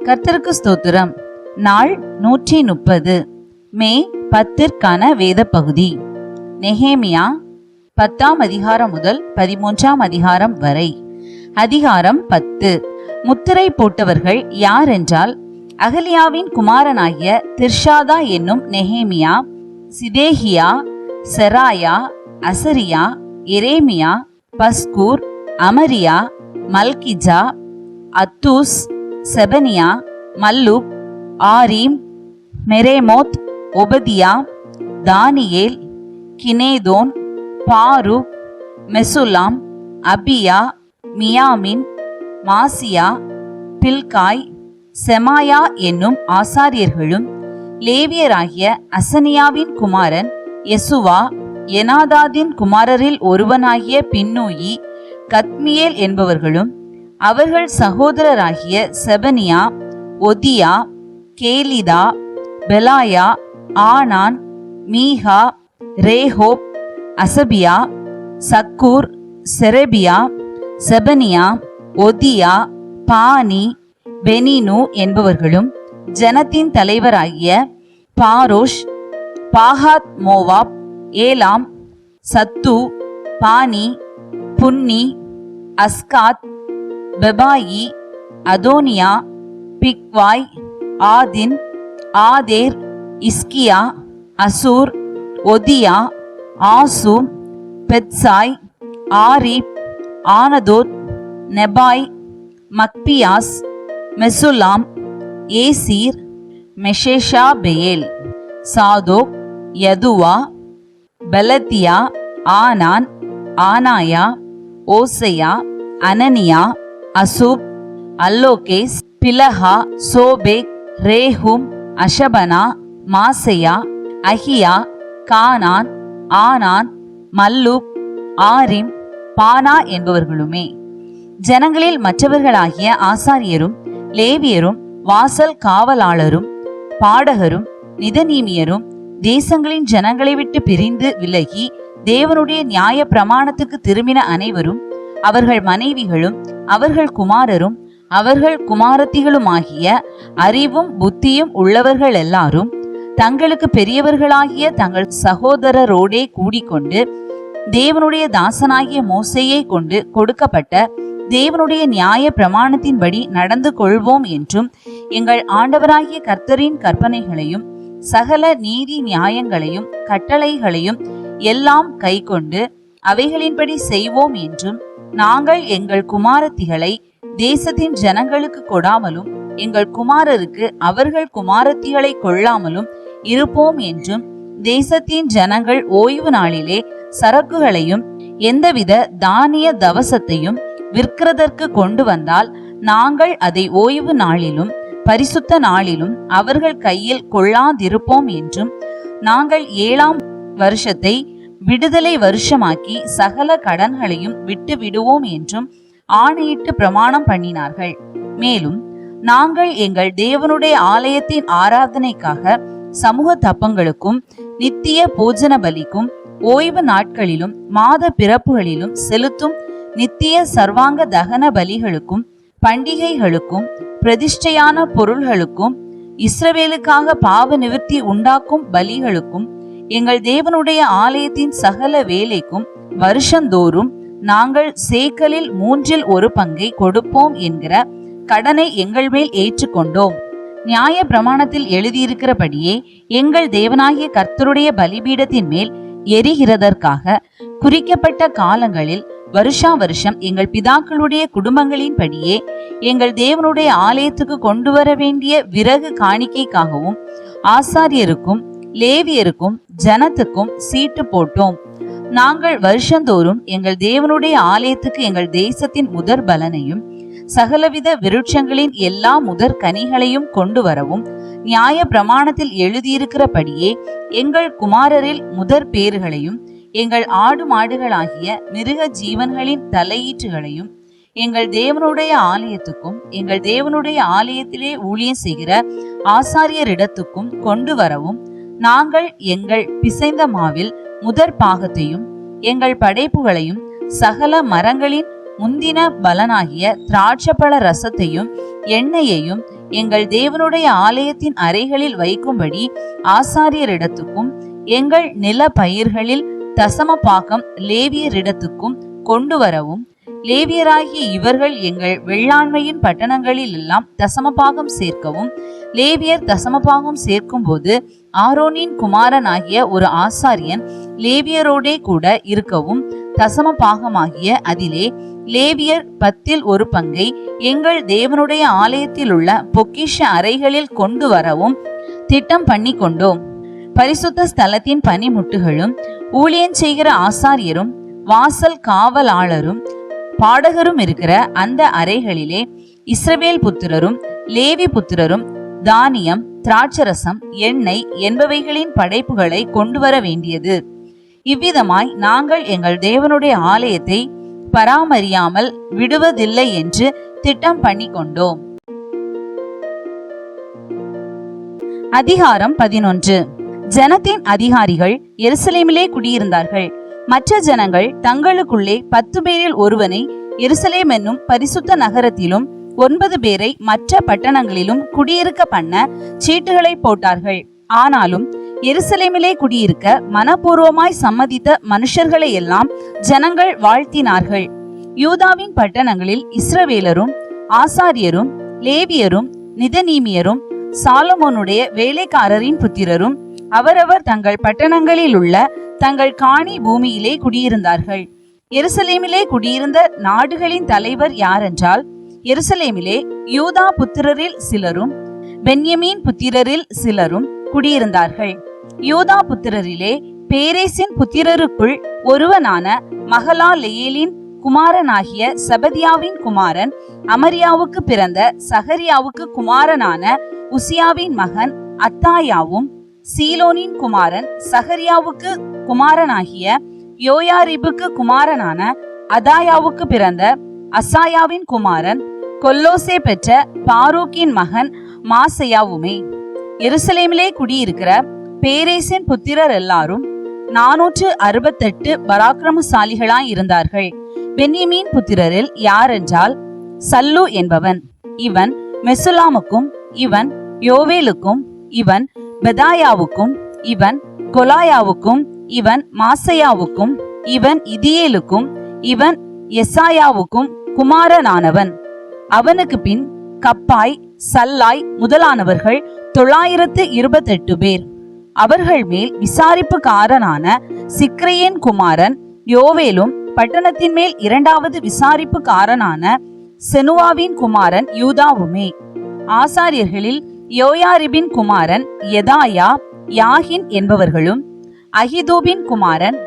கர்த்தருக்கு ஸ்தோத்திரம். நாள் 130, மே 10 வேத பகுதி. நெகேமியா 10ஆம் அதிகாரம் முதல் 13ஆம் அதிகாரம் வரை. அதிகாரம் 10. முத்திரை போட்டவர்கள் யார் என்றால், அகலியாவின் குமாரனாகிய திர்ஷாதா என்னும் நெகேமியா, சிதேகியா, செராயா, அசரியா, எரேமியா, பஸ்கூர், அமரியா, மல்கிஜா, அத்தூஸ், செபனியா, மல்லூக், ஆரீம், மெரேமோத், ஒபதியா, தானியேல், கினேதோன், பாரூக், மெசுலாம், அபியா, மியாமின், மாசியா, பில்காய், செமாயா என்னும் ஆசாரியர்களும், லேவியராகிய அசனியாவின் குமாரன் யெசுவா, எனாதாதின் குமாரரில் ஒருவனாகிய பின்னூயி, கத்மியேல் என்பவர்களும், அவர்கள் சகோதரராகிய செபனியா, ஒதியா, கேலிதா, பெலாயா, ஆனான், மீகா, ரேஹோப், அசபியா, சக்கூர், செரெபியா, செபனியா, ஒதியா, பானி, பெனினு என்பவர்களும், ஜனத்தின் தலைவராகிய Parosh, பாகாத் Moab, Elam, Zattu, Bani, Bunni, Azgad, Bebai, Adonijah, Bigvai, Adin, Ater, Hizkijah, Azzur, Hodijah, Hashum, Bezai, Hariph, Anathoth, Nebai, Magpiash, Meshullam, Hezir, Meshezabeel, Zadok, Jaddua, Pelatiah, Hanan, Anaiah, ஓசையா, அனனியா, அசூப், அல்லோகேஸ், பிலஹா, சோபேக், ரேஹும், அஷபனா, மாசையா, அஹியா, கானான், ஆனான், மல்லூக், ஆரிம், பானா என்பவர்களுமே. ஜனங்களில் மற்றவர்களாகிய ஆசாரியரும் லேவியரும் வாசல் காவலாளரும் பாடகரும் நிதனீமியரும் தேசங்களின் ஜனங்களை விட்டு பிரிந்து விலகி தேவனுடைய நியாய பிரமாணத்துக்கு திரும்பின அனைவரும், அவர்கள் மனைவிகளும் அவர்கள் குமாரரும் அவர்கள் குமாரத்திகளுமாகிய அறிவும் புத்தியும் உள்ளவர்கள் எல்லாரும் தங்களுக்கு பெரியவர்களாகிய தங்கள் சகோதரரோடே கூடிக்கொண்டு தேவனுடைய தாசனாகிய மோசேயை கொண்டு கொடுக்கப்பட்ட தேவனுடைய நியாய பிரமாணத்தின்படி நடந்து கொள்வோம் என்றும், எங்கள் ஆண்டவராகிய கர்த்தரின் கற்பனைகளையும் சகல நீதி நியாயங்களையும் கட்டளைகளையும் எல்லாம் கைக்கொண்டு அவைகளின்படி செய்வோம் என்றும், நாங்கள் எங்கள் குமாரத்திகளை தேசத்தின் ஜனங்களுக்கு கொடாமலும் எங்கள் குமாரருக்கு அவர்கள் குமாரத்திகளை கொள்ளாமலும் இருப்போம் என்றும், தேசத்தின் ஜனங்கள் ஓய்வு நாளிலே சரக்குகளையும் எந்தவித தானிய தவசத்தையும் விற்கிறதற்கு கொண்டு வந்தால் நாங்கள் அதை ஓய்வு நாளிலும் பரிசுத்த நாளிலும் அவர்கள் கையில் கொள்ளாதிருப்போம் என்றும், நாங்கள் 7ஆம் வருஷத்தை விடுதலை வருஷமாக்கி சகல கடன்களையும் விட்டு விடுவோம் என்றும் ஆணையிட்டு பிரமாணம் பண்ணினார்கள். மேலும் நாங்கள் எங்கள் தேவனுடைய ஆலயத்தின் ஆராதனைக்காக சமூக தப்பங்களுக்கும் நித்திய போஜன பலிக்கும் ஓய்வு நாட்களிலும் மாத பிறப்புகளிலும் செலுத்தும் நித்திய சர்வாங்க தகன பலிகளுக்கும் பண்டிகைகளுக்கும் பிரதிஷ்டையான பொருள்களுக்கும் இஸ்ரவேலுக்காக பாவ நிவர்த்தி உண்டாக்கும் பலிகளுக்கும் எங்கள் தேவனுடைய ஆலயத்தின் சகல வேலைக்கும் வருஷந்தோறும் நாங்கள் சேக்கலில் 1/3 கொடுப்போம் என்கிற கடனை எங்கள் மேல் ஏற்றுக்கொண்டோம். நியாய பிரமாணத்தில் எழுதியிருக்கிறபடியே எங்கள் தேவனாகிய கர்த்தருடைய பலிபீடத்தின் மேல் எரிகிறதற்காக குறிக்கப்பட்ட காலங்களில் வருஷா வருஷம் எங்கள் பிதாக்களுடைய குடும்பங்களின்படியே எங்கள் தேவனுடைய ஆலயத்துக்கு கொண்டு வர வேண்டிய விறகு காணிக்கைக்காகவும் ஆசாரியருக்கும் லேவியருக்கும் ஜனத்துக்கும் சீட்டு போட்டோம். நாங்கள் வருஷந்தோறும் எங்கள் தேவனுடைய ஆலயத்துக்கு எங்கள் தேசத்தின் முதற் பலனையும் சகலவித விருட்சங்களின் எல்லா முதற் கனிகளையும் கொண்டு வரவும் நியாய பிரமாணத்தில் எழுதியிருக்கிறபடியே எங்கள் குமாரரில் முதற் பேறுகளையும் எங்கள் ஆடு மாடுகளாகிய மிருக ஜீவன்களின் தலையீற்றுகளையும் எங்கள் தேவனுடைய ஆலயத்துக்கும் எங்கள் தேவனுடைய ஆலயத்திலே ஊழியம் செய்கிற ஆசாரியரிடத்துக்கும் கொண்டு வரவும், நாங்கள் எங்கள் பிசைந்த மாவில் முதற் பாகத்தையும் எங்கள் படைப்புகளையும் சகல மரங்களின் முந்தின பலனாகிய திராட்சப்பழ ரசத்தையும் எண்ணெயையும் எங்கள் தேவனுடைய ஆலயத்தின் அறைகளில் வைக்கும்படி ஆசாரியரிடத்துக்கும் எங்கள் நில பயிர்களில் தசம பாகம் லேவியரிடத்துக்கும் கொண்டு வரவும், லேவியராகிய இவர்கள் எங்கள் வெள்ளாண்மையின் பட்டணங்களில் எல்லாம் தசமபாகம் சேர்க்கவும், லேவியர் தசமபாகம் சேர்க்கும் போது ஆரோனின் குமாரனாகிய ஒரு ஆசாரியன் லேவியரோடே கூட இருக்கவும், தசமபாகமாகிய அதிலே லேவியர் 10% எங்கள் தேவனுடைய ஆலயத்தில் உள்ள பொக்கிஷ அறைகளில் கொண்டு வரவும் திட்டம் பண்ணி கொண்டோம். பரிசுத்த ஸ்தலத்தின் பனிமுட்டுகளும் ஊழியம் செய்கிற ஆசாரியரும் வாசல் காவலாளரும் பாடகரும் இருக்கிற அந்த அறைகளிலே இஸ்ரவேல் புத்திரரும் லேவி புத்திரரும் தானியம், திராட்சரசம், எண்ணெய் என்பவைகளின் படைப்புகளை கொண்டு வர வேண்டியது. இவ்விதமாய் நாங்கள் எங்கள் தேவனுடைய ஆலயத்தை பராமரியாமல் விடுவதில்லை என்று திட்டம் பண்ணி கொண்டோம். அதிகாரம் 11. ஜனத்தின் அதிகாரிகள் எருசலேமிலே குடியிருந்தார்கள். மற்ற ஜனங்கள் தங்களுக்குள்ளே 10 பேரில் ஒருவனை எருசலேம் என்னும் பரிசுத்த நகரத்திலும் 9 பேரை மற்ற பட்டணங்களிலும் குடியிருக்க பண்ண சீட்டுகளை போட்டார்கள். ஆனாலும் எருசலேமிலே குடியிருக்க மனப்பூர்வமாய் சம்மதித்த மனுஷர்களை எல்லாம் ஜனங்கள் வாழ்த்தினார்கள். யூதாவின் பட்டணங்களில் இஸ்ரவேலரும் ஆசாரியரும் லேவியரும் நிதனீமியரும் சாலமோனுடைய வேலைக்காரரின் புத்திரரும் அவரவர் தங்கள் பட்டணங்களில் உள்ள தங்கள் காணி பூமியிலே குடியிருந்தார்கள். எருசலேமிலே குடியிருந்த நாடுகளின் தலைவர் யாரென்றால், எருசலேமிலே யூதா புத்திரரில் சிலரும் பென்யமீன் புத்திரரில் சிலரும் குடியிருந்தார்கள். யூதா புத்திரரிலே பேரேசின் புத்திரருக்குள் ஒருவனான மகலாலெயேலின் குமாரனாகிய செபதியாவின் குமாரன் அமரியாவுக்கு பிறந்த சகரியாவுக்கு குமாரனான உசியாவின் மகன் அத்தாயாவும், சீலோனின் குமாரன் சகரியாவுக்கு குமாரனாகிய யோயாரிபுக்கு குமாரனான அதாயாவுக்கு பிறந்த அசாயாவின் குமாரன் கொல்லோசே பெற்ற பாரூக்கின் மகன் மாசையாவுமே. எருசலேமிலே குடியிருக்கிற பேரேசின் புத்திரர் எல்லாரும் 468 பராக்கிரமசாலிகளாய் இருந்தார்கள். பென்யமீன் புத்திரரில் யாரென்றால், சல்லு என்பவன், இவன் மெசுலாமுக்கும், இவன் யோவேலுக்கும், இவன் பெதாயாவுக்கும், இவன் கொலாயாவுக்கும், இவன் மாசையாவுக்கும், இவன் இதியேலுக்கும், இவன் எசாயாவுக்கும் குமாரனானவன். அவனுக்கு பின் கப்பாய், சல்லாய் முதலானவர்கள் 928 பேர். அவர்கள் மேல் விசாரிப்புக்காரனான சிக்ரையின் குமாரன் யோவேலும், பட்டணத்தின் மேல் 2வது விசாரிப்புக்காரனான செனுவாவின் குமாரன் யூதாவுமே. ஆசாரியர்களில் யோயாரிபின் குமாரன் யெதாயா, யாகின் என்பவர்களும், அகிதூபின் குமாரன்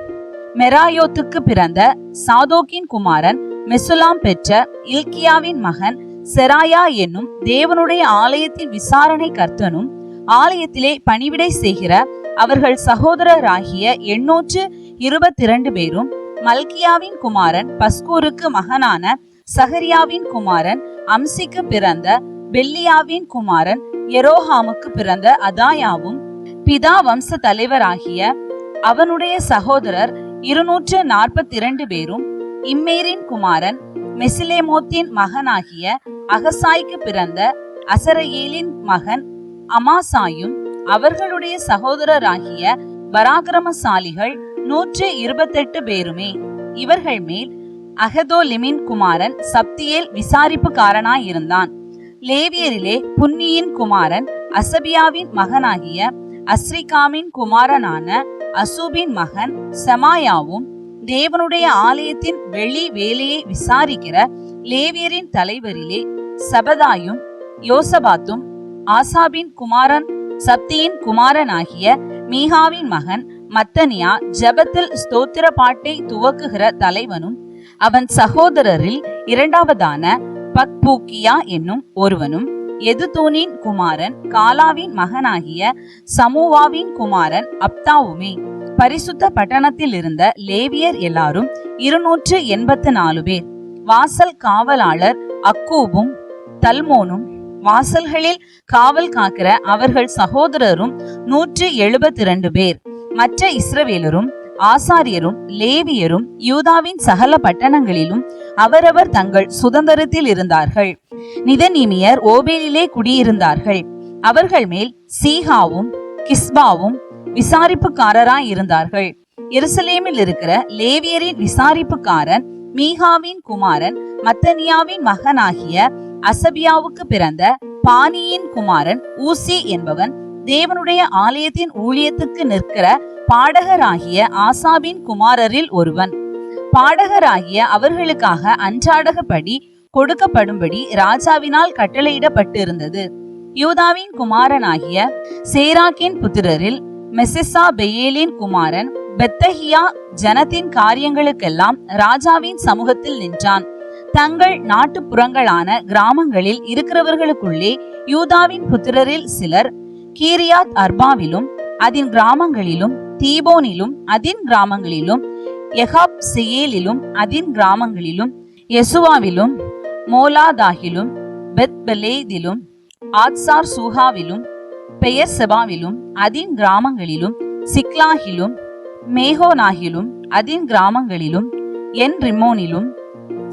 மெராயோத்துக்கு பிறந்த சாதோக்கின் குமாரன் மெசுலாம் பெற்ற இல்கியாவின் மகன் செராயா என்னும் தேவனுடைய ஆலயத்தின் விசாரணை கர்த்தனும், ஆலயத்திலே பணிவிடை செய்கிற அவர்கள் சகோதரராகிய 822 பேரும், மல்கியாவின் குமாரன் பஸ்கூருக்கு மகனான சகரியாவின் குமாரன் அம்சிக்கு பிறந்த பெல்லியாவின் குமாரன் எரோஹாமுக்கு பிறந்த அதாயாவும், பிதா வம்ச தலைவராகிய அவனுடைய சகோதரர் 242 பேரும், இம்மேரின் குமாரன் மெசிலேமோத்தின் மகனாகிய அகசாய்க்கு பிறந்த அசரையேலின் மகன் அமாசாயும், அவர்களுடைய சகோதரராகிய பராக்கிரமசாலிகள் 128 பேருமே. இவர்கள் மேல் அகதோலிமின் குமாரன் சப்தியேல் விசாரிப்புக்காரனாயிருந்தான். லேவியரிலே புன்னியின் குமாரன் அசபியாவின் மகனாகிய அஸ்ரிகாமின் குமாரனான அசூபின் மகன் செமாயாவும், தேவனுடைய ஆலயத்தின் வெளி வேலையை விசாரிக்கிற லேவியரின் தலைவரிலே சபதாயும் யோசபாத்தும், ஆசாபின் குமாரன் சப்தியின் குமாரனாகிய மீகாவின் மகன் மத்தனியா ஜெபத்தில் ஸ்தோத்திர பாட்டை துவக்குகிற தலைவனும், அவன் சகோதரரில் 2வதான பக்பூக்கியா என்னும் ஒருவனும், எதுதூனின் குமாரன் காலாவின் மகனாகிய சமூவாவின் குமாரன் அப்தாவுமே. பரிசுத்த பட்டணத்தில் இருந்த லேவியர் எல்லாரும் 284 பேர். வாசல் காவலாளர் அக்கூபும் தல்மோனும், வாசல்களில் காவல் காக்கிற அவர்கள் சகோதரரும் 172 பேர். மற்ற இஸ்ரவேலரும் ஆசாரியரும் லேவியரும் யூதாவின் சகல பட்டணங்களிலும் அவரவர் தங்கள் சுதந்திரத்தில் இருந்தார்கள். நிதனீமியர் ஓபேலிலே குடியிருந்தார்கள். அவர்கள் மேல் சீகாவும் கிஸ்பாவும் விசாரிப்புக்காரராய் இருந்தார்கள். எருசலேமில் இருக்கிற லேவியரின் விசாரிப்புக்காரன் மீகாவின் குமாரன் மத்தனியாவின் மகனாகிய அசபியாவுக்கு பிறந்த பானியின் குமாரன் ஊசி என்பவன் தேவனுடைய ஆலயத்தின் ஊழியத்துக்கு நிற்கிற பாடகராகிய ஆசாபின் குமாரரில் ஒருவன். பாடகராகிய அவர்களுக்காக அன்றாடகப்படி கொடுக்கப்படும்படி ராஜாவினால் கட்டளையிடப்பட்டிருந்தது. யூதாவின் குமாரனாகிய சேராக்கின் புத்திரரில் மெசெசா பெயேலின் குமாரன் பெத்தகியா ஜனத்தின் காரியங்களுக்கெல்லாம் ராஜாவின் சமூகத்தில் நின்றான். தங்கள் நாட்டுப்புறங்களான கிராமங்களில் இருக்கிறவர்களுக்குள்ளே யூதாவின் புத்திரரில் சிலர் கீரியாத் அர்பாவிலும் அதின் கிராமங்களிலும் தீபோனிலும் அதின் கிராமங்களிலும் எகாப் செயேலிலும் அதின் கிராமங்களிலும் யெசுவாவிலும் மோலாதாகிலும் பெத்பெலேதிலும் ஆத்சார் சூஹாவிலும் பெயர் செபாவிலும் அதின் கிராமங்களிலும் சிக்லாகிலும் மேகோனாகிலும் அதின் கிராமங்களிலும் என் ரிமோனிலும்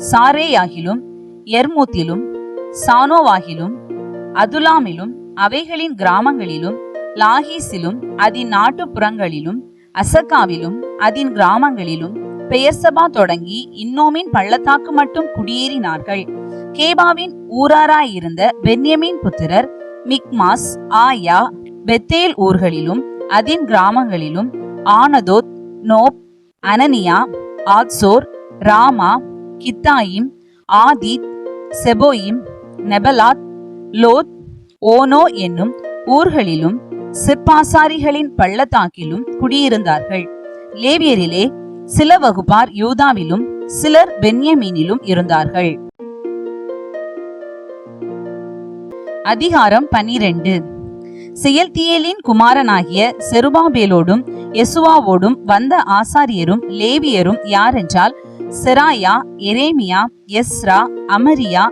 சாரேயாகிலும் எர்மூத்திலும் சானோவாகிலும் அதுலாமிலும் அவைகளின் கிராமங்களிலும் லாகீசிலும் அதின் நாட்டுப்புறங்களிலும் அசக்காவிலும் அதின் கிராமங்களிலும் பெயர்சபா தொடங்கி இன்னோமின் பள்ளத்தாக்கு மட்டும் குடியேறினார்கள். கேபாவின் ஊராராயிருந்த பென்யமின் புத்திரர் மிக்மாஸ் ஆயா பெத்தேல் ஊர்களிலும் அதின் கிராமங்களிலும் ஆனதோத் நோப் அனனியா ஆத்சோர் ராமா கித்தாயிம் ஆதித் செபோயிம் நெபலாத் லோத் ஓனோ என்னும் ஊர்களிலும் சிற்பாசாரிகளின் பள்ளத்தாக்கிலும் குடியிருந்தார்கள். லேவியரிலே சில வகுப்பார் யூதாவிலும் சிலர் பென்யமீனிலும் இருந்தார்கள். அதிகாரம் 12. செயல்தியேலின் குமாரனாகிய செருபாபேலோடும் யெசுவாவோடும் வந்த ஆசாரியரும் லேவியரும் யாரென்றால் செராயா எரேமியா எஸ்ரா அமரியா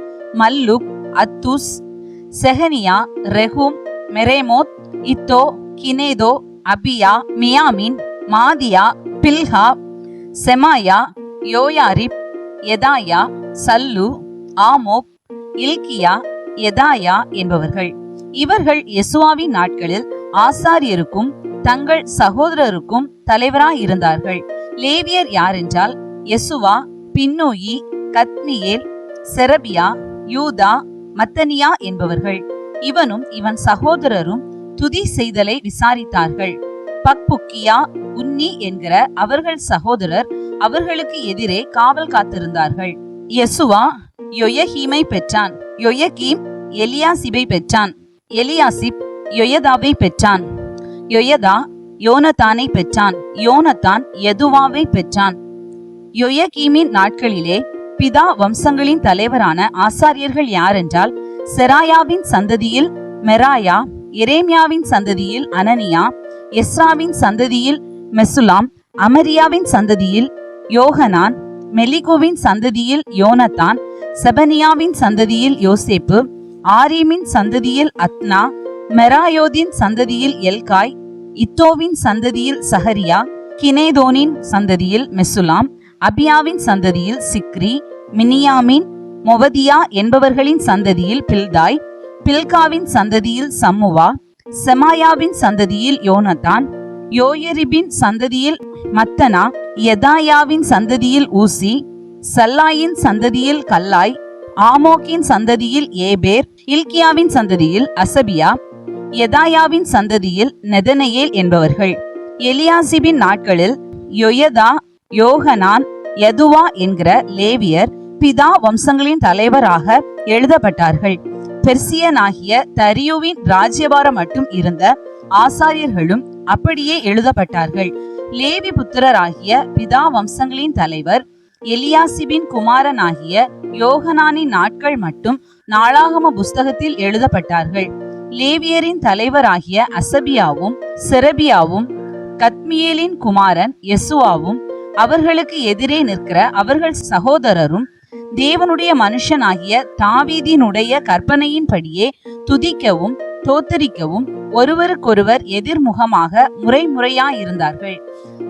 மல்லுக் அத்தூஸ் செஹனியா ரெஹூம் மெரேமோத் இத்தோ கினேதோ அபியா மியாமின் மாதியா பில்ஹா செமாயா யோயாரிப் எதாயா சல்லு ஆமோப் இல்கியா எதாயா என்பவர்கள். இவர்கள் யெசுவாவின் நாட்களில் ஆசாரியருக்கும் தங்கள் சகோதரருக்கும் தலைவராய் இருந்தார்கள். லேவியர் யாரென்றால் யெசுவா பின்னூயி கத்மியேல் செரபியா யூதா மத்தனியா என்பவர்கள். இவனும் இவன் சகோதரரும் துதி செய்தலை விசாரித்தார்கள். பக்புக்கியா உன்னி என்கிற அவர்கள் சகோதரர் அவர்களுக்கு எதிரே காவல் காத்திருந்தார்கள். யெசுவா யொயகீமை பெற்றான். யொயகீம் எலியாசிபை பெற்றான். எலியாசிப் யொயதாவை பெற்றான். யொயதா யோனத்தானை பெற்றான். யோனத்தான் யதுவாவை பெற்றான். யொயகீமின் நாட்களிலே பிதா வம்சங்களின் தலைவரான ஆசாரியர்கள் யாரென்றால் செராயாவின் சந்ததியில் மெராயா, எரேமியாவின் சந்ததியில் அனனியா, எஸ்ராவின் சந்ததியில் மெசுலாம், அமரியாவின் சந்ததியில் யோகனான், மெலிகோவின் சந்ததியில் யோனத்தான், செபனியாவின் சந்ததியில் யோசேப்பு, ஆரீமின் சந்ததியில் அத்னா, மெராயோதின் சந்ததியில் எல்காய், இத்தோவின் சந்ததியில் சஹரியா, கினேதோனின் சந்ததியில் மெசுலாம், அபியாவின் சந்ததியில் சிக்ரி, மினியாமின் மொவதியா என்பவர்களின் சந்ததியில் பில்தாய், பில்காவின் சந்ததியில் சம்முவா, செமாயாவின் சந்ததியில் யோனத்தான், யோயரிபின் சந்ததியில் மத்தனா, யதாயாவின் சந்ததியில் ஊசி, சல்லாயின் சந்ததியில் கல்லாய், ஆமோக்கின் சந்ததியில் ஏபேர், இல்கியாவின் சந்ததியில் அசபியா, யதாயாவின் சந்ததியில் நெதனெயேல் என்பவர்கள். எலியாசிபின் நாட்களில் யொயதா, யோகனான், யதுவா என்கிற லேவியர் பிதா வம்சங்களின் தலைவராக எழுதப்பட்டார்கள். பெர்சியனாகிய தரியுவின் ராஜ்யபாரம் மட்டும் இருந்த ஆசாரியர்களும் அப்படியே எழுதப்பட்டார்கள். லேவி புத்திரராகிய பிதா வம்சங்களின் தலைவர் எலியாசிபின் குமாரனாகிய யோகனானின் நாட்கள் மட்டும் நாளாகம புஸ்தகத்தில் எழுதப்பட்டார்கள். லேவியரின் தலைவராகிய அசபியாவும் செரபியாவும் கத்மியேலின் குமாரன் யெசுவாவும் அவர்களுக்கு எதிரே நிற்கிற அவர்கள் சகோதரரும் தேவனுடைய மனுஷனாகிய தாவீதினுடைய கற்பனையின்படியே துதிக்கவும் தோத்தரிக்கவும் ஒருவருக்கொருவர் எதிர்முகமாக முறைமுறையாயிருந்தார்கள்.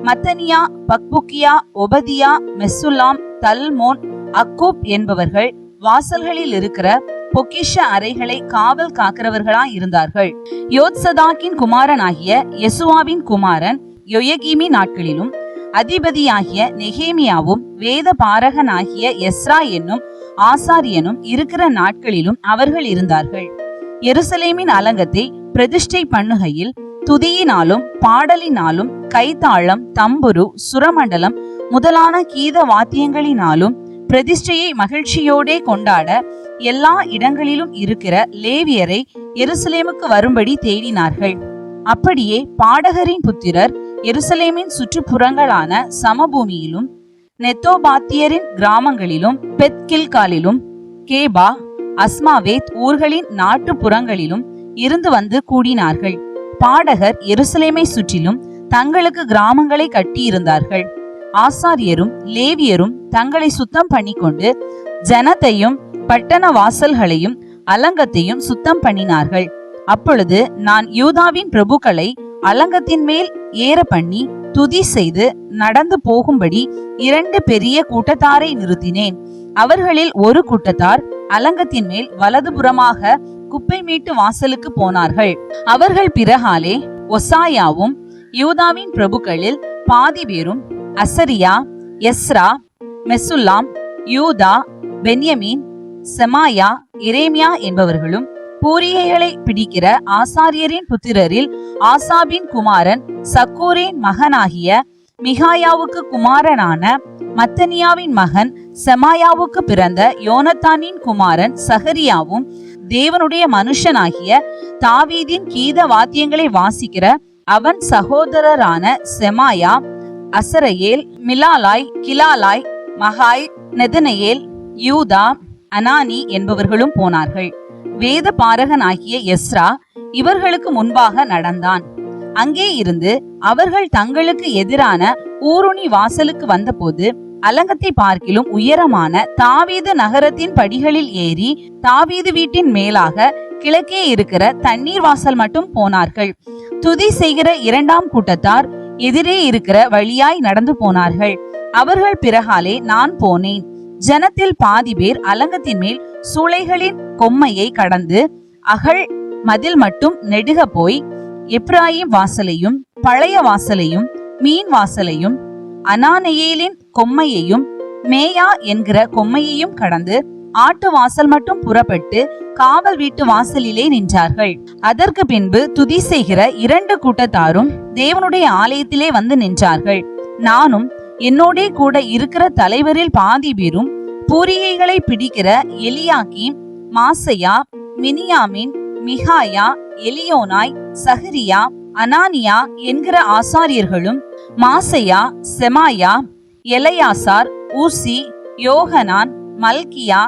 மத்தனியா, பக்புக்கியா, ஒபதியா, மெசுல்லாம், தல்மோன், அக்கூப் என்பவர்கள் வாசல்களில் இருக்கிற பொக்கிஷ அறைகளை காவல் காக்கிறவர்களாய் இருந்தார்கள். யோத்சதாக்கின் குமாரனாகிய யெசுவாவின் குமாரன் யோயகீமின் நாட்களிலும் அதிபதியாகிய நெகேமியாவும் வேத பாரகனாகிய எஸ்ரா என்னும் ஆசாரியனும் இருக்கிற நாட்களிலும் அவர்கள் இருந்தார்கள். எருசலேமின் அலங்கத்தை பிரதிஷ்டை பண்ணுகையில் துதியினாலும் பாடலினாலும் கைத்தாளம் தம்புரு சுரமண்டலம் முதலான கீத வாத்தியங்களினாலும் பிரதிஷ்டையை மகிழ்ச்சியோடே கொண்டாட எல்லா இடங்களிலும் இருக்கிற லேவியரை எருசலேமுக்கு வரும்படி தேடினார்கள். அப்படியே பாடகரின் புத்திரர் எருசலேமின் சுற்றுப்புறங்களான சமபூமியிலும் நெத்தோபாத்தியரின் கிராமங்களிலும் பெத்கில்காலிலும் கேபா அஸ்மாவேத் ஊர்களின் நாட்டுப்புறங்களிலும் இருந்து வந்து கூடினார்கள். பாடகர் எருசலேமை சுற்றிலும் தங்களுக்கு கிராமங்களை கட்டியிருந்தார்கள். ஆசாரியரும் லேவியரும் தங்களை சுத்தம் பண்ணிக்கொண்டு ஜனத்தையும் பட்டண வாசல்களையும் அலங்கத்தையும் சுத்தம் பண்ணினார்கள். அப்பொழுது நான் யூதாவின் பிரபுக்களை அலங்கத்தின் மேல் ஏற பண்ணி துதி செய்து நடந்து போகும்படி 2 பெரிய கூட்டத்தாரை நிறுத்தினேன். அவர்களில் ஒரு கூட்டத்தார் அலங்கத்தின் மேல் வலதுபுறமாக குப்பை மீட்டு வாசலுக்கு போனார்கள். அவர்கள் பிறகாலே ஒசாயாவும் யூதாவின் பிரபுக்களில் பாதி பேரும் அசரியா எஸ்ரா மெசுல்லாம் யூதா பென்யமீன் செமாயா எரேமியா என்பவர்களும் பூரியைகளை பிடிக்கிற ஆசாரியரின் புத்திரரில் ஆசாபின் குமாரன் சக்கூரின் மகனாகிய மிகாயாவுக்கு குமாரனான மத்தனியாவின் மகன் செமாயாவுக்கு பிறந்த யோனத்தானின் குமாரன் சகரியாவும் தேவனுடைய மனுஷனாகிய தாவீதின் கீத வாத்தியங்களை வாசிக்கிற அவன் சகோதரரான செமாயா அசரையேல் மிலாலாய் கிலாலாய் மகாய் நெதனேயேல் யூதா அனானி என்பவர்களும் போனார்கள். வேத பாரகனாகிய எஸ்ரா இவர்களுக்கு முன்பாக நடந்தான். அங்கே இருந்து அவர்கள் தங்களுக்கு எதிரான ஊருணி வாசலுக்கு வந்தபோது அலங்கத்தை பார்க்கிலும் உயரமான தாவீது நகரத்தின் படிகளில் ஏறி தாவீது வீட்டின் மேலாக கிழக்கே இருக்கிற தண்ணீர் வாசல் மட்டும் போனார்கள். துதி செய்கிற 2ஆம் கூட்டத்தார் எதிரே இருக்கிற வழியாய் நடந்து போனார்கள். அவர்கள் பிறகாலே நான் போனேன். ஜனத்தில் பாதி பேர் அலங்கத்தின் மேல் சூளைகளின் கொம்மையை கடந்து அகழ் மதில் மட்டும் நெடுக போய் எப்ராயிம் வாசலையும் பழைய வாசலையும் மீன் வாசலையும் அனானெயேலின் கொம்மையையும் மேயா என்கிற கொம்மையையும் கடந்து ஆட்டு வாசல் மட்டும் புறப்பட்டு காவல் வீட்டு வாசலிலே நின்றார்கள். அதற்கு பின்பு துதி செய்கிற 2 கூட்டத்தாரும் தேவனுடைய ஆலயத்திலே வந்து நின்றார்கள். நானும் என்னோடே கூட இருக்கிற தலைவரில் பாதி பேரும் பூரியைகளை பிடிக்கிற எலியாக்கீம் மாசையா மினியாமின் மிகாயா எலியோனாய் சஹரியா அனானியா என்கிற ஆசாரியர்களும் மாசையா செமாயா எலையாசார் ஊசி யோகனான் மல்கியா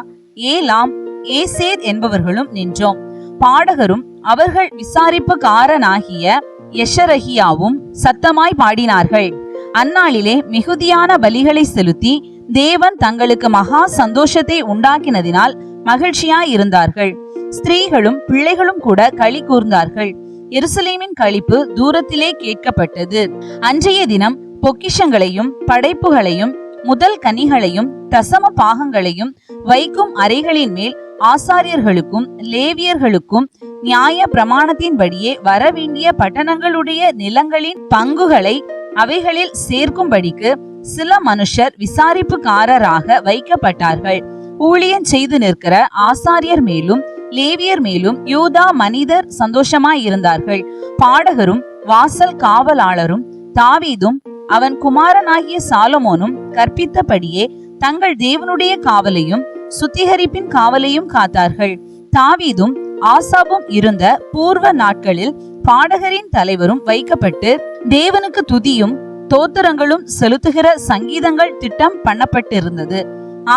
ஏலாம் ஏசேர் என்பவர்களும் நின்றோம். பாடகரும் அவர்கள் விசாரிப்புக்காரனாகிய யெஷரகியாவும் சத்தமாய் பாடினார்கள். அந்நாளிலே மிகுதியான பலிகளை செலுத்தி தேவன் தங்களுக்கு மகா சந்தோஷத்தை உண்டாக்கினதினால் மகிழ்ச்சியாய் இருந்தார்கள். ஸ்திரீகளும் பிள்ளைகளும் கூட களி கூர்ந்தார்கள். எருசலேமின் களிப்பு தூரத்திலே கேட்கப்பட்டது. அன்றைய தினம் பொக்கிஷங்களையும் படைப்புகளையும் முதல் கனிகளையும் தசம பாகங்களையும் வைக்கும் அறைகளின் மேல் ஆசாரியர்களுக்கும் லேவியர்களுக்கும் நியாய பிரமாணத்தின்படியே வரவேண்டிய பட்டணங்களுடைய நிலங்களின் பங்குகளை அவைகளில் சேர்க்கும்படிக்கு சில மனுஷர் விசாரிப்புக்காரராக வைக்கப்பட்டார்கள். ஊழியம் செய்து நிற்கிற ஆசாரியர் மேலும் லேவியர் மேலும் யூதா மனிதர் சந்தோஷமாய் இருந்தார்கள். பாடகரும் வாசல் காவலாளரும் தாவீதும் அவன் குமாரனாகிய சாலமோனும் கற்பித்தபடியே தங்கள் தேவனுடைய காவலையும் சுத்திகரிப்பின் காவலையும் காத்தார்கள். தாவீதும் ஆசாபும் இருந்த பூர்வ நாட்களில் பாடகரின் தலைவரும் வைக்கப்பட்டு தேவனுக்கு துதியும் தோத்திரங்களும் செலுத்துகிற சங்கீதங்கள் திட்டம் பண்ணப்பட்டிருந்தது.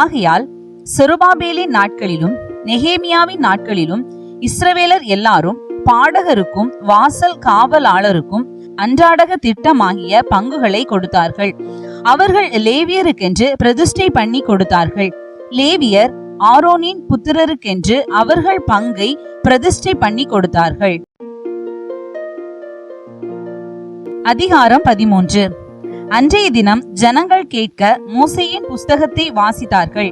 ஆகையால் செருபாபேலின் நாட்களிலும் நெகேமியாவின் நாட்களிலும் இஸ்ரவேலர் எல்லாரும் பாடகருக்கும் வாசல் காவலாளருக்கும் அன்றாடக திட்டமாகிய பங்குகளை கொடுத்தார்கள். அவர்கள் லேவியருக்கென்று பிரதிஷ்டை பண்ணி கொடுத்தார்கள். லேவியர் ஆரோனின் புத்திரருக்கென்று அவர்கள் பங்கை பிரதிஷ்டை பண்ணி கொடுத்தார்கள். அதிகாரம் 13. அன்றைய தினம் ஜனங்கள் கேட்க மோசேயின் புஸ்தகத்தை வாசித்தார்கள்.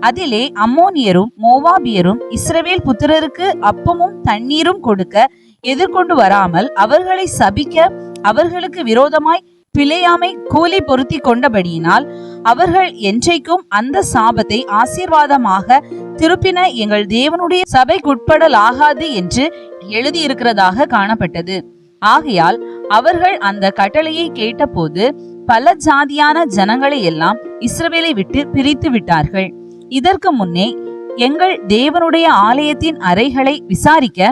அதிலே அம்மோனியரும் மோவாபியரும் இஸ்ரவேல் புத்திரருக்கு அப்பமும் தண்ணீரும் கொடுக்க எதிர்கொண்டு வராமல் அவர்களை சபிக்க அவர்களுக்கு விரோதமாய் பிழையாமை கூலி பொருத்தி கொண்டபடியினால் அவர்கள் என்றைக்கும் அந்த சாபத்தை ஆசீர்வாதமாக திருப்பின எங்கள் தேவனுடைய சபைக்குட்படலாகாது என்று எழுதியிருக்கிறதாக காணப்பட்டது. ஆகையால் அவர்கள் அந்த கட்டளையை கேட்டபோது பல ஜாதியான ஜனங்களை எல்லாம் இஸ்ரவேலை விட்டு பிரித்து விட்டார்கள். இதற்கு முன்னே எங்கள் தேவனுடைய ஆலயத்தின் அறைகளை விசாரிக்க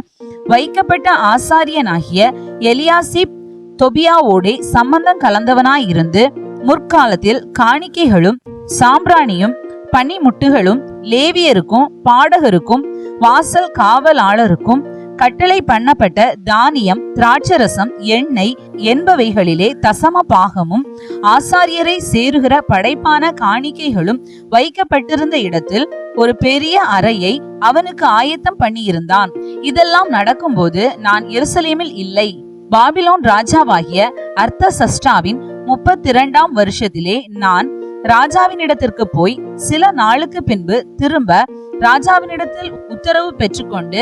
வைக்கப்பட்ட ஆசாரியனாகிய எலியாசிப் தொபியாவோடே சம்பந்தம் கலந்தவனாயிருந்து முற்காலத்தில் காணிக்கைகளும் சாம்பிராணியும் பனிமுட்டுகளும் லேவியருக்கும் பாடகருக்கும் வாசல் காவலாளருக்கும் கட்டளை பண்ணப்பட்ட தானியம் திராட்சரசம் எண்ணெய் என்பவைகளிலே தசம பாகமும் ஆசாரியரை சேருகிற படைப்பான காணிக்கைகளும் வைக்கப்பட்டிருந்த இடத்தில் ஒரு பெரிய அறையை அவனுக்கு ஆயத்தம் பண்ணியிருந்தான். இதெல்லாம் நடக்கும்போது நான் எருசலேமில் இல்லை, பாபிலோன் ராஜாவாகிய அர்த்தசஷ்டாவின் 32ஆம் வருஷத்திலே நான் ராஜாவினிடத்திற்கு போய் சில நாளுக்கு பின்பு திரும்ப ராஜாவினிடத்தில் உத்தரவு பெற்றுக்கொண்டு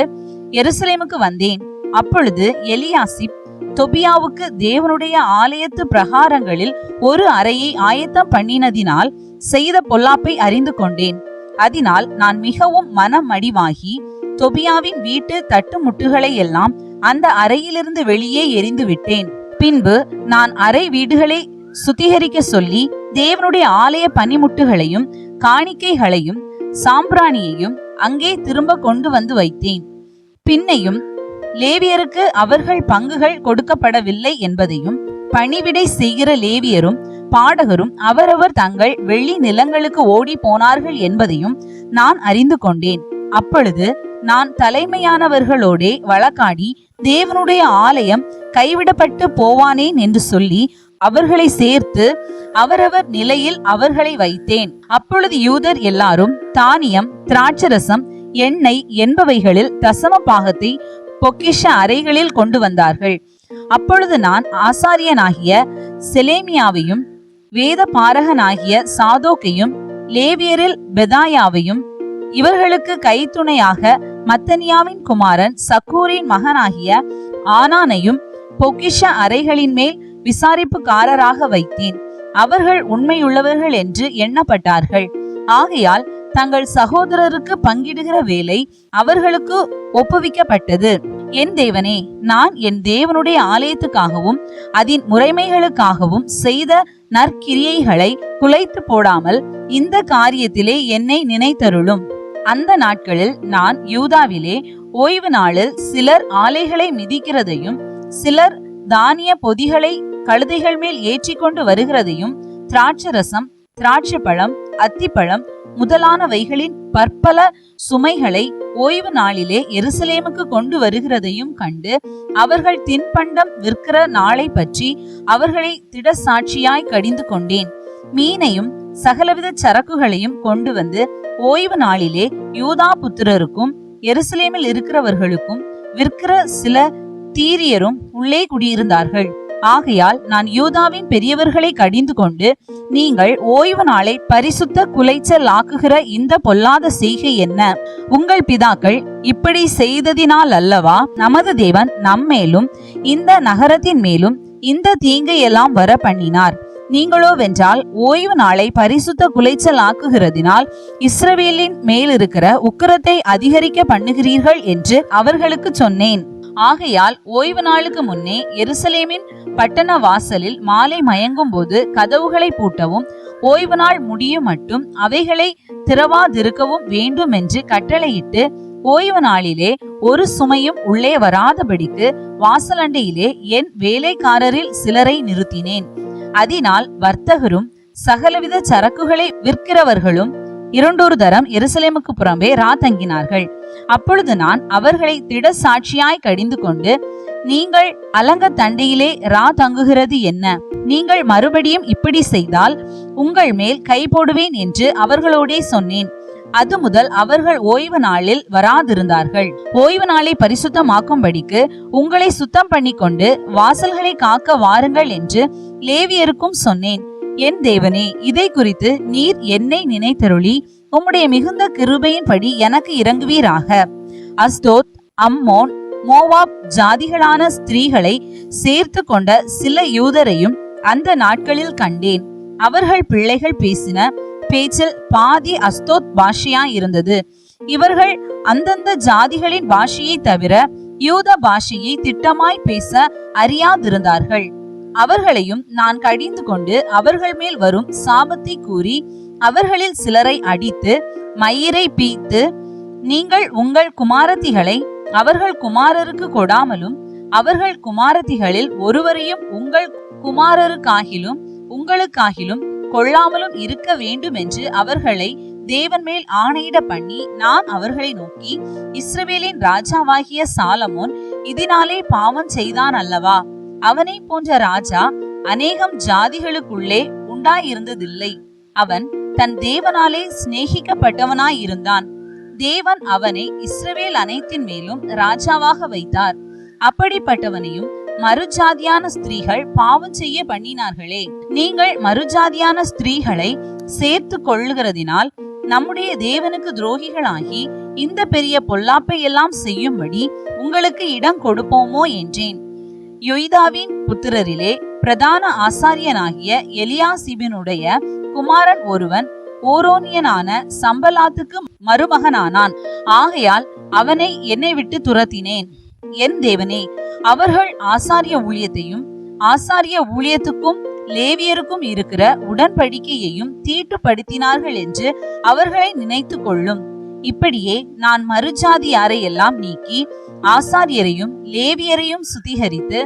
எருசலேமுக்கு வந்தேன். அப்பொழுது எலியாசிப் தொபியாவுக்கு தேவனுடைய ஆலயத்து பிரகாரங்களில் ஒரு அறையை ஆயத்தம் பண்ணினதினால் செய்த பொல்லாப்பை அறிந்து கொண்டேன். அதனால் நான் மிகவும் மனமடிவாகி தொபியாவின் வீட்டு தட்டுமுட்டுகளை எல்லாம் அந்த அறையிலிருந்து வெளியே எறிந்து விட்டேன். பின்பு நான் அறை வீடுகளை சுத்திகரிக்க சொல்லி தேவனுடைய ஆலய பனிமுட்டுகளையும் காணிக்கைகளையும் சாம்பிராணியையும் அங்கே திரும்ப கொண்டு வந்து வைத்தேன். பின்னையும் லேவியருக்கு அவர்கள் பங்குகள் கொடுக்கப்படவில்லை என்பதையும் பணிவிடை செய்கிற லேவியரும் பாடகரும் அவரவர் தங்கள் வெள்ளி நிலங்களுக்கு ஓடி போனார்கள் என்பதையும் நான் அறிந்து கொண்டேன். அப்பொழுது நான் தலைமையானவர்களோடே வழக்காடி தேவனுடைய ஆலயம் கைவிடப்பட்டு போவானேன் என்று சொல்லி அவர்களை சேர்த்து அவரவர் நிலையில் அவர்களை வைத்தேன். அப்பொழுது யூதர் எல்லாரும் தானியம் திராட்சரசம் எண்ணெய் என்பவைகளில் தசம பாகத்தை பொக்கிஷ அறைகளில் கொண்டு வந்தார்கள். அப்பொழுது நான் ஆசாரியனாகிய செலேமியாவையும் வேத பாரகனாகிய சாதோக்கையும் லேவியரில் பெதாயாவையும் இவர்களுக்கு கைத்துணையாக மத்தனியாவின் குமாரன் சக்கூரின் மகனாகிய ஆனானையும் பொக்கிஷ அறைகளின் மேல் விசாரிப்புக்காரராக வைத்தேன். அவர்கள் உண்மையுள்ளவர்கள் என்று எண்ணப்பட்டார்கள். ஆகையால் தங்கள் சகோதரருக்கு பங்கிடுகிற வேலை அவர்களுக்கு ஒப்புவிக்கப்பட்டது. என் தேவனே, நான் என் தேவனுடைய ஆலயத்துக்காகவும் அதன் முறைமைகளுக்காகவும் செய்த நற்கிரியைகளை குலைத்து போடாமல் இந்த காரியத்திலே என்னை நினைத்தருளும். அந்த நாட்களில் நான் யூதாவிலே ஓய்வு நாளில் சிலர் ஆலைகளை மிதிக்கிறதையும் சிலர் தானிய பொதிகளை கழுதைகள் மேல் ஏற்றி கொண்டு வருகிறதையும் திராட்சரசம் திராட்சைப்பழம் அத்திப்பழம் முதலானவைகளின் பற்பல சுமைகளை ஓய்வு நாளிலே எருசலேமுக்கு கொண்டு வருகிறதையும் கண்டு அவர்கள் தின்பண்டம் விற்கிற நாளை பற்றி அவர்களை திடசாட்சியாய் கடிந்து கொண்டேன். மீனையும் சகலவித சரக்குகளையும் கொண்டு வந்து ஓய்வு நாளிலே யூதா புத்திரருக்கும் எருசலேமில் இருக்கிறவர்களுக்கும் விற்கிற சில தீரியரும் உள்ளே குடியிருந்தார்கள். ஆகையால் நான் யூதாவின் பெரியவர்களை கடிந்து கொண்டு, நீங்கள் ஓய்வு நாளை பரிசுத்த குலைச்சல் ஆக்குகிற இந்த பொல்லாத செய்கை என்ன? உங்கள் பிதாக்கள் இப்படி செய்ததினால் அல்லவா நமது தேவன் நம்மேலும் இந்த நகரத்தின் மேலும் இந்த தீங்கையெல்லாம் வர பண்ணினார். நீங்களோ வென்றால் ஓய்வு நாளை பரிசுத்த குலைச்சல் ஆக்குகிறதினால் இஸ்ரவேலின் மேலிருக்கிற உக்கிரத்தை அதிகரிக்க பண்ணுகிறீர்கள் என்று அவர்களுக்கு சொன்னேன். ஆகையால் ஓய்வு நாளுக்கு முன்னே எருசலேமின் பட்டண வாசலில் மாலை மயங்கும் போது கதவுகளை பூட்டவும் ஓய்வு நாள் முடியும் மட்டும் அவைகளை திறவாதிருக்கவும் வேண்டும் என்று கட்டளையிட்டு ஓய்வு நாளிலே ஒரு சுமையும் உள்ளே வராதபடிக்கு வாசலண்டையிலே என் வேலைக்காரரில் சிலரை நிறுத்தினேன். அதனால் வர்த்தகரும் சகலவித சரக்குகளை விற்கிறவர்களும் 2 தரம் எருசலேமுக்கு புறம்பே தங்கினார்கள். அப்பொழுது நான் அவர்களை திட சாட்சியாய் கடிந்து கொண்டு, நீங்கள் அலங்க தண்டையிலே தங்குகிறது என்ன? நீங்கள் மறுபடியும் இப்படி செய்தால் உங்கள் மேல் கை போடுவேன் என்று அவர்களோடே சொன்னேன். அது முதல் அவர்கள் ஓய்வு நாளில் வராதிருந்தார்கள். ஓய்வு நாளை பரிசுத்தமாக்கும்படிக்கு உங்களை சுத்தம் பண்ணி கொண்டு வாசல்களை காக்க வாருங்கள் என்று லேவியருக்கும் சொன்னேன். என் தேவனே, இதை குறித்து நீர் என்னை நினைத்தருளி உம்முடைய மிகுந்த கிருபையின்படி எனக்கு இறங்குவீராக. அஸ்தோத், அம்மோன், மோவாப் ஜாதிகளான ஸ்திரீகளை சேர்த்து கொண்ட சில யூதரையும் அந்த நாட்களில் கண்டேன். அவர்கள் பிள்ளைகள் பேசின பேச்சில் பாதி அஸ்தோத் பாஷையா இருந்தது. இவர்கள் அந்தந்த ஜாதிகளின் பாஷையை தவிர யூத பாஷையை திட்டமாய் பேச அறியாதிருந்தார்கள். அவர்களையும் நான் கடிந்து கொண்டு அவர்கள் மேல் வரும் சாபத்தை கூறி அவர்களில் சிலரை அடித்து மயிரை பீத்து, நீங்கள் உங்கள் குமாரத்திகளை அவர்கள் குமாரருக்கு கொடாமலும் அவர்கள் குமாரத்திகளில் ஒருவரையும் உங்கள் குமாரருக்காகிலும் உங்களுக்காகிலும் கொள்ளாமலும் இருக்க வேண்டும் என்று அவர்களை தேவன் மேல் ஆணையிட பண்ணி, நான் அவர்களை நோக்கி, இஸ்ரவேலின் ராஜாவாகிய சாலமோன் இதனாலே பாவம் செய்தான் அல்லவா? அவனை போன்ற ராஜா அநேகம் ஜாதிகளுக்குள்ளே உண்டாயிருந்ததில்லை. அவன் தன் தேவனாலே சிநேகிக்கப்பட்டவனாயிருந்தான். தேவன் அவனை இஸ்ரவேல் அனைத்தின் மேலும் ராஜாவாக வைத்தார். அப்படிப்பட்டவனையும் மறுஜாதியான ஸ்திரீகள் பாவம் செய்ய பண்ணினார்களே. நீங்கள் மறுஜாதியான ஸ்திரீகளை சேர்த்து கொள்ளுகிறதினால் நம்முடைய தேவனுக்கு துரோகிகளாகி இந்த பெரிய பொல்லாப்பை எல்லாம் செய்யும்படி உங்களுக்கு இடம் கொடுப்போமோ என்றேன். யோய்தாவின் புத்திரரிலே பிரதான ஆசாரியனாகிய எலியாசிபினுடைய குமாரன் ஒருவன் ஓரோனியனான சம்பலாத்துக்கு மருமகனானான். ஆகையால் அவனை என்னை விட்டு துரத்தினேன். என் தேவனே, அவர்கள் ஆசாரிய ஊழியத்தையும் ஆசாரிய ஊழியத்துக்கும் லேவியருக்கும் இருக்கிற உடன்படிக்கையையும் தீட்டுப்படுத்தினார்கள் என்று அவர்களை நினைத்து கொள்ளும். இப்படியே நான் மறுஜாதியாரை எல்லாம் நீக்கி ஆசாரியரையும் லேவியரையும் சுத்திகரித்து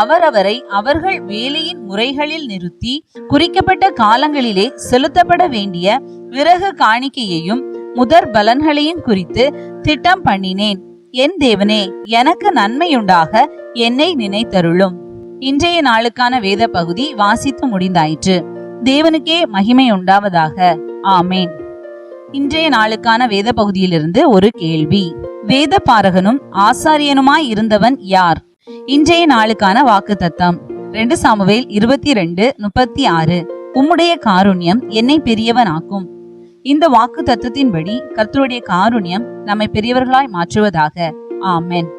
அவரவரை அவர்கள் வேலையின் முறைகளில் நிறுத்தி குறிக்கப்பட்ட காலங்களிலே செலுத்தப்பட வேண்டிய விறகு காணிக்கையையும் முதற் பலன்களையும் குறித்து திட்டம் பண்ணினேன். என் தேவனே, எனக்கு நன்மையுண்டாக என்னை நினைத்தருளும். இன்றைய நாளுக்கான வேத பகுதி வாசித்து முடிந்தாயிற்று. தேவனுக்கே மகிமை உண்டாவதாக. ஆமேன். இன்றைய நாளுக்கான வேத பகுதியிலிருந்து ஒரு கேள்வி. வேத பாரகனும் ஆசாரியனுமாய் இருந்தவன் யார்? இன்றைய நாளுக்கான வாக்குத்தத்தம் 2 சாமுவேல் 22:36. உம்முடைய காருண்யம் என்னை பெரியவனாக்கும். இந்த வாக்கு தத்துவத்தின்படி கர்த்தருடைய காருண்யம் நம்மை பெரியவர்களாய் மாற்றுவதாக. ஆமென்.